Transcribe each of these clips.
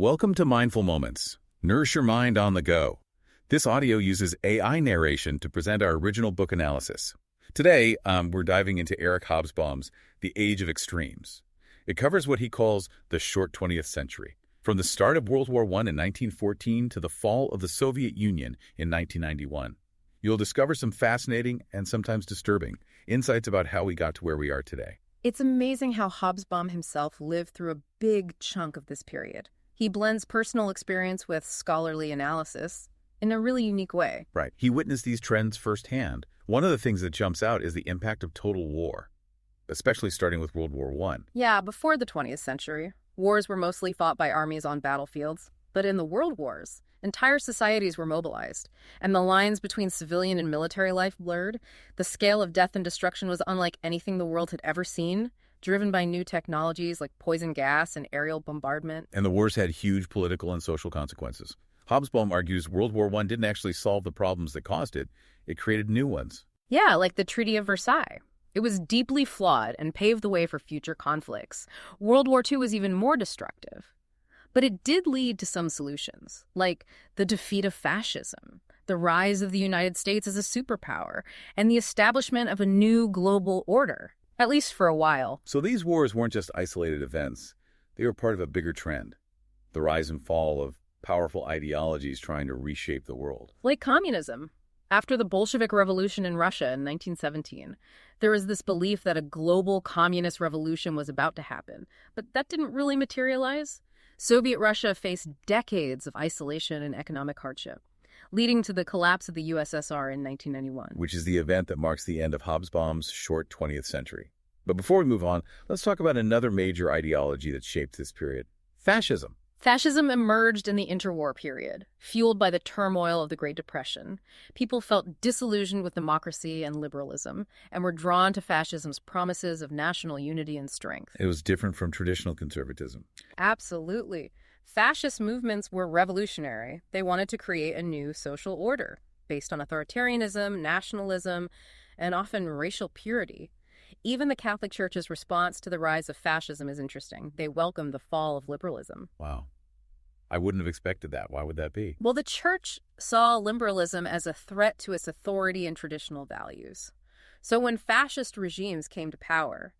Welcome to Mindful Moments. Nourish your mind on the go. This audio uses AI narration to present our original book analysis. Today, we're diving into Eric Hobsbawm's The Age of Extremes. It covers what he calls the short 20th century, from the start of World War I in 1914 to the fall of the Soviet Union in 1991. You'll discover some fascinating and sometimes disturbing insights about how we got to where we are today. It's amazing how Hobsbawm himself lived through a big chunk of this period. He blends personal experience with scholarly analysis in a really unique way. Right. He witnessed these trends firsthand. One of the things that jumps out is the impact of total war, especially starting with World War I. Yeah, before the 20th century, wars were mostly fought by armies on battlefields. But in the world wars, entire societies were mobilized, and the lines between civilian and military life blurred. The scale of death and destruction was unlike anything the world had ever seen, driven by new technologies like poison gas and aerial bombardment. And the wars had huge political and social consequences. Hobsbawm argues World War I didn't actually solve the problems that caused it. It created new ones. Yeah, like the Treaty of Versailles. It was deeply flawed and paved the way for future conflicts. World War II was even more destructive. But it did lead to some solutions, like the defeat of fascism, the rise of the United States as a superpower, and the establishment of a new global order, at least for a while. So these wars weren't just isolated events. They were part of a bigger trend, the rise and fall of powerful ideologies trying to reshape the world. Like communism. After the Bolshevik Revolution in Russia in 1917, there was this belief that a global communist revolution was about to happen, but that didn't really materialize. Soviet Russia faced decades of isolation and economic hardship, leading to the collapse of the USSR in 1991. Which is the event that marks the end of Hobsbawm's short 20th century. But before we move on, let's talk about another major ideology that shaped this period: fascism. Fascism emerged in the interwar period, fueled by the turmoil of the Great Depression. People felt disillusioned with democracy and liberalism, and were drawn to fascism's promises of national unity and strength. It was different from traditional conservatism. Absolutely. Fascist movements were revolutionary. They wanted to create a new social order based on authoritarianism, nationalism, and often racial purity. Even the Catholic Church's response to the rise of fascism is interesting. They welcomed the fall of liberalism. Wow. I wouldn't have expected that. Why would that be? Well, the Church saw liberalism as a threat to its authority and traditional values. So when fascist regimes came to power,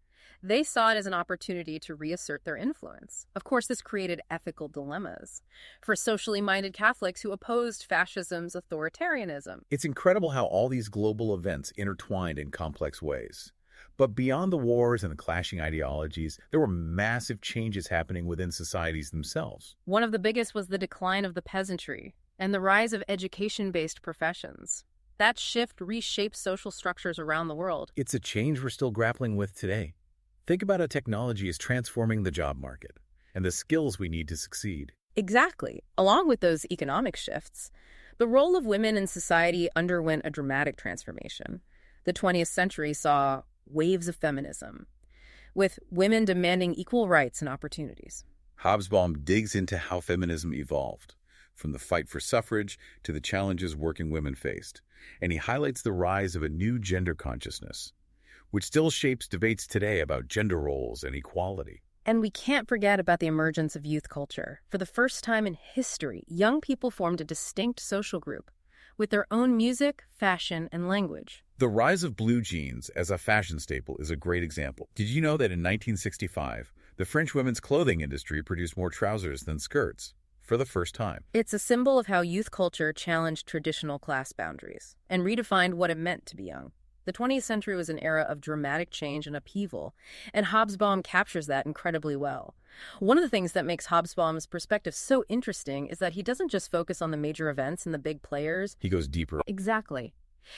they saw it as an opportunity to reassert their influence. Of course, this created ethical dilemmas for socially minded Catholics who opposed fascism's authoritarianism. It's incredible how all these global events intertwined in complex ways. But beyond the wars and the clashing ideologies, there were massive changes happening within societies themselves. One of the biggest was the decline of the peasantry and the rise of education-based professions. That shift reshaped social structures around the world. It's a change we're still grappling with today. Think about how technology is transforming the job market and the skills we need to succeed. Exactly. Along with those economic shifts, the role of women in society underwent a dramatic transformation. The 20th century saw waves of feminism, with women demanding equal rights and opportunities. Hobsbawm digs into how feminism evolved, from the fight for suffrage to the challenges working women faced, and he highlights the rise of a new gender consciousness, which still shapes debates today about gender roles and equality. And we can't forget about the emergence of youth culture. For the first time in history, young people formed a distinct social group, with their own music, fashion, and language. The rise of blue jeans as a fashion staple is a great example. Did you know that in 1965, the French women's clothing industry produced more trousers than skirts for the first time? It's a symbol of how youth culture challenged traditional class boundaries and redefined what it meant to be young. The 20th century was an era of dramatic change and upheaval, and Hobsbawm captures that incredibly well. One of the things that makes Hobsbawm's perspective so interesting is that he doesn't just focus on the major events and the big players. He goes deeper. Exactly.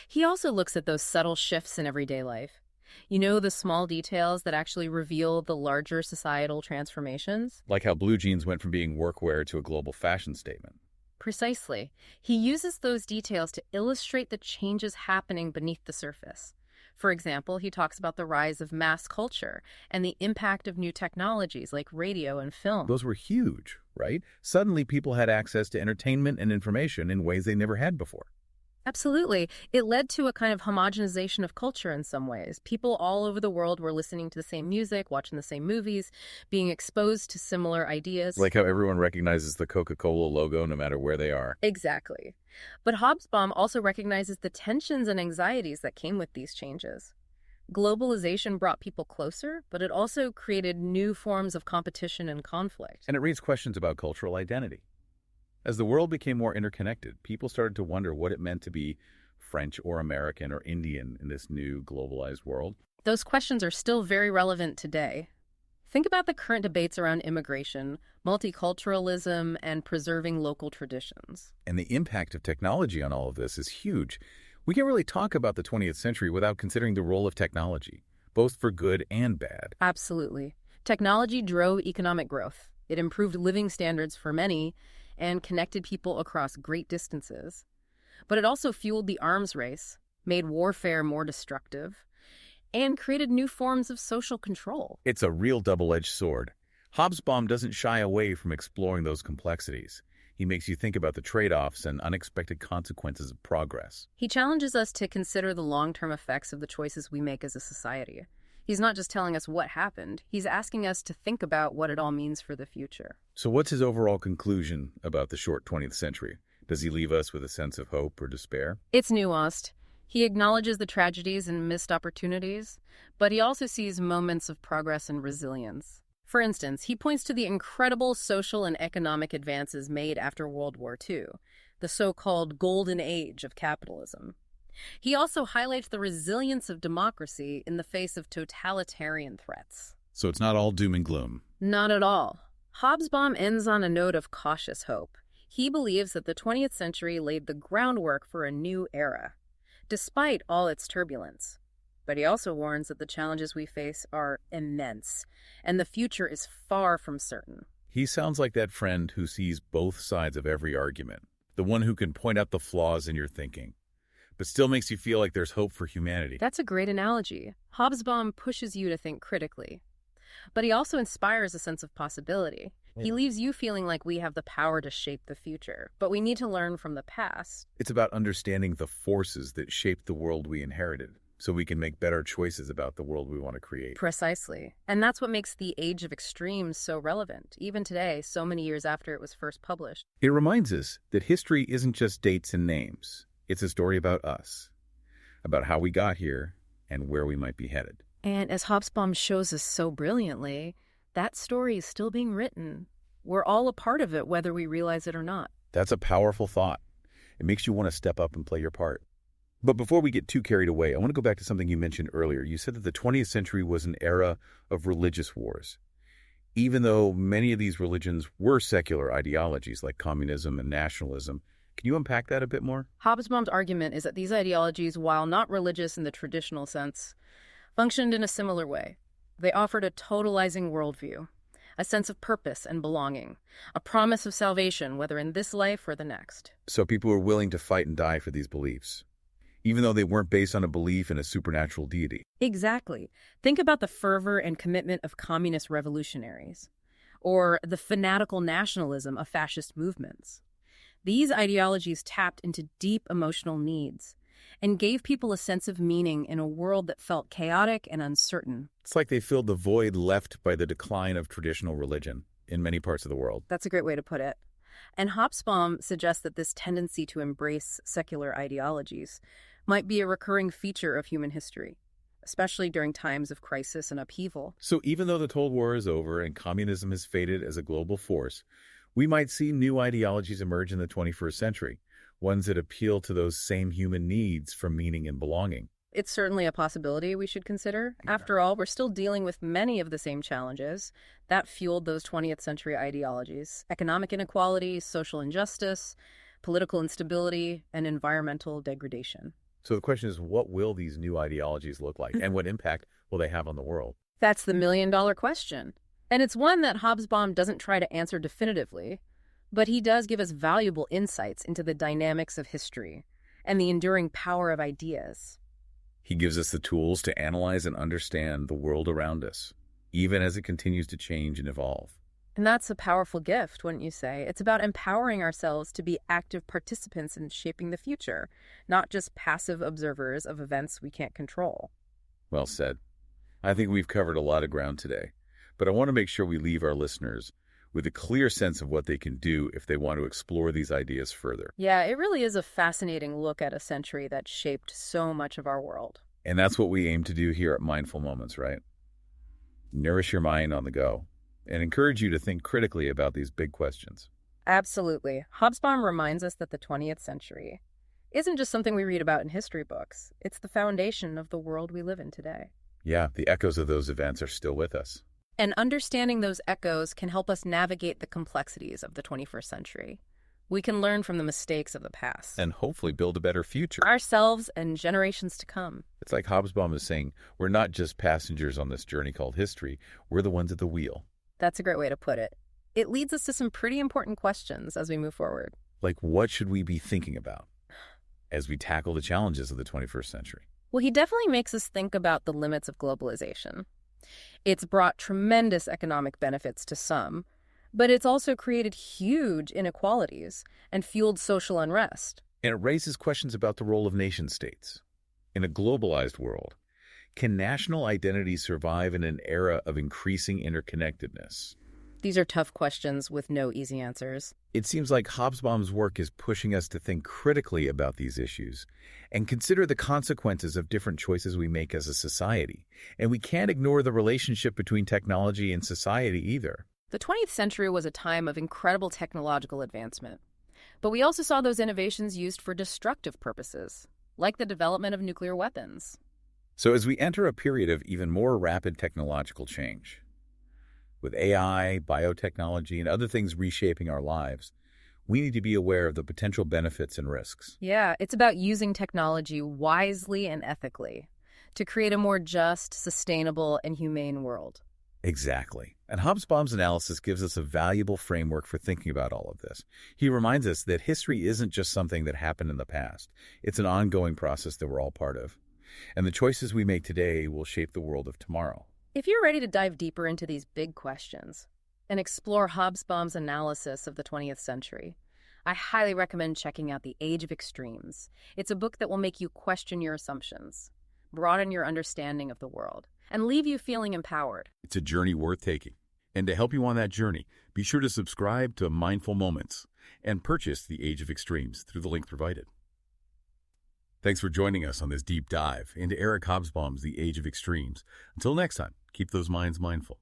He also looks at those subtle shifts in everyday life. You know, the small details that actually reveal the larger societal transformations? Like how blue jeans went from being workwear to a global fashion statement. Precisely. He uses those details to illustrate the changes happening beneath the surface. For example, he talks about the rise of mass culture and the impact of new technologies like radio and film. Those were huge, right? Suddenly people had access to entertainment and information in ways they never had before. Absolutely. It led to a kind of homogenization of culture in some ways. People all over the world were listening to the same music, watching the same movies, being exposed to similar ideas. Like how everyone recognizes the Coca-Cola logo no matter where they are. Exactly. But Hobsbawm also recognizes the tensions and anxieties that came with these changes. Globalization brought people closer, but it also created new forms of competition and conflict. And it raised questions about cultural identity. As the world became more interconnected, people started to wonder what it meant to be French or American or Indian in this new globalized world. Those questions are still very relevant today. Think about the current debates around immigration, multiculturalism, and preserving local traditions. And the impact of technology on all of this is huge. We can't really talk about the 20th century without considering the role of technology, both for good and bad. Absolutely. Technology drove economic growth. It improved living standards for many and connected people across great distances. But it also fueled the arms race, made warfare more destructive, and created new forms of social control. It's a real double-edged sword. Hobsbawm doesn't shy away from exploring those complexities. He makes you think about the trade-offs and unexpected consequences of progress. He challenges us to consider the long-term effects of the choices we make as a society. He's not just telling us what happened, he's asking us to think about what it all means for the future. So what's his overall conclusion about the short 20th century? Does he leave us with a sense of hope or despair? It's nuanced. He acknowledges the tragedies and missed opportunities, but he also sees moments of progress and resilience. For instance, he points to the incredible social and economic advances made after World War II, the so-called golden age of capitalism. He also highlights the resilience of democracy in the face of totalitarian threats. So it's not all doom and gloom. Not at all. Hobsbawm ends on a note of cautious hope. He believes that the 20th century laid the groundwork for a new era, despite all its turbulence. But he also warns that the challenges we face are immense, and the future is far from certain. He sounds like that friend who sees both sides of every argument, the one who can point out the flaws in your thinking, but still makes you feel like there's hope for humanity. That's a great analogy. Hobsbawm pushes you to think critically, but he also inspires a sense of possibility. He leaves you feeling like we have the power to shape the future, but we need to learn from the past. It's about understanding the forces that shaped the world we inherited, so we can make better choices about the world we want to create. Precisely. And that's what makes the Age of Extremes so relevant, even today, so many years after it was first published. It reminds us that history isn't just dates and names. It's a story about us, about how we got here and where we might be headed. And as Hobsbawm shows us so brilliantly, that story is still being written. We're all a part of it, whether we realize it or not. That's a powerful thought. It makes you want to step up and play your part. But before we get too carried away, I want to go back to something you mentioned earlier. You said that the 20th century was an era of religious wars. Even though many of these religions were secular ideologies like communism and nationalism, can you unpack that a bit more? Hobsbawm's argument is that these ideologies, while not religious in the traditional sense, functioned in a similar way. They offered a totalizing worldview, a sense of purpose and belonging, a promise of salvation, whether in this life or the next. So people were willing to fight and die for these beliefs, even though they weren't based on a belief in a supernatural deity. Exactly. Think about the fervor and commitment of communist revolutionaries, or the fanatical nationalism of fascist movements. These ideologies tapped into deep emotional needs and gave people a sense of meaning in a world that felt chaotic and uncertain. It's like they filled the void left by the decline of traditional religion in many parts of the world. That's a great way to put it. And Hobsbawm suggests that this tendency to embrace secular ideologies might be a recurring feature of human history, especially during times of crisis and upheaval. So even though the Cold War is over and communism has faded as a global force, we might see new ideologies emerge in the 21st century, ones that appeal to those same human needs for meaning and belonging. It's certainly a possibility we should consider. After all, we're still dealing with many of the same challenges that fueled those 20th century ideologies: economic inequality, social injustice, political instability, and environmental degradation. So the question is, what will these new ideologies look like, and what impact will they have on the world? That's the million-dollar question. And it's one that Hobsbawm doesn't try to answer definitively, but he does give us valuable insights into the dynamics of history and the enduring power of ideas. He gives us the tools to analyze and understand the world around us, even as it continues to change and evolve. And that's a powerful gift, wouldn't you say? It's about empowering ourselves to be active participants in shaping the future, not just passive observers of events we can't control. Well said. I think we've covered a lot of ground today, but I want to make sure we leave our listeners with a clear sense of what they can do if they want to explore these ideas further. Yeah, it really is a fascinating look at a century that shaped so much of our world. And that's what we aim to do here at Mindful Moments, right? Nourish your mind on the go and encourage you to think critically about these big questions. Absolutely. Hobsbawm reminds us that the 20th century isn't just something we read about in history books. It's the foundation of the world we live in today. Yeah, the echoes of those events are still with us. And understanding those echoes can help us navigate the complexities of the 21st century. We can learn from the mistakes of the past. And hopefully build a better future. For ourselves and generations to come. It's like Hobsbawm is saying, we're not just passengers on this journey called history, we're the ones at the wheel. That's a great way to put it. It leads us to some pretty important questions as we move forward. Like, what should we be thinking about as we tackle the challenges of the 21st century? Well, he definitely makes us think about the limits of globalization. It's brought tremendous economic benefits to some, but it's also created huge inequalities and fueled social unrest. And it raises questions about the role of nation-states. In a globalized world, can national identities survive in an era of increasing interconnectedness? These are tough questions with no easy answers. It seems like Hobsbawm's work is pushing us to think critically about these issues and consider the consequences of different choices we make as a society. And we can't ignore the relationship between technology and society either. The 20th century was a time of incredible technological advancement. But we also saw those innovations used for destructive purposes, like the development of nuclear weapons. So as we enter a period of even more rapid technological change, with AI, biotechnology, and other things reshaping our lives, we need to be aware of the potential benefits and risks. Yeah, it's about using technology wisely and ethically to create a more just, sustainable, and humane world. Exactly. And Hobsbawm's analysis gives us a valuable framework for thinking about all of this. He reminds us that history isn't just something that happened in the past. It's an ongoing process that we're all part of. And the choices we make today will shape the world of tomorrow. If you're ready to dive deeper into these big questions and explore Hobsbawm's analysis of the 20th century, I highly recommend checking out The Age of Extremes. It's a book that will make you question your assumptions, broaden your understanding of the world, and leave you feeling empowered. It's a journey worth taking. And to help you on that journey, be sure to subscribe to Mindful Moments and purchase The Age of Extremes through the link provided. Thanks for joining us on this deep dive into Eric Hobsbawm's The Age of Extremes. Until next time, keep those minds mindful.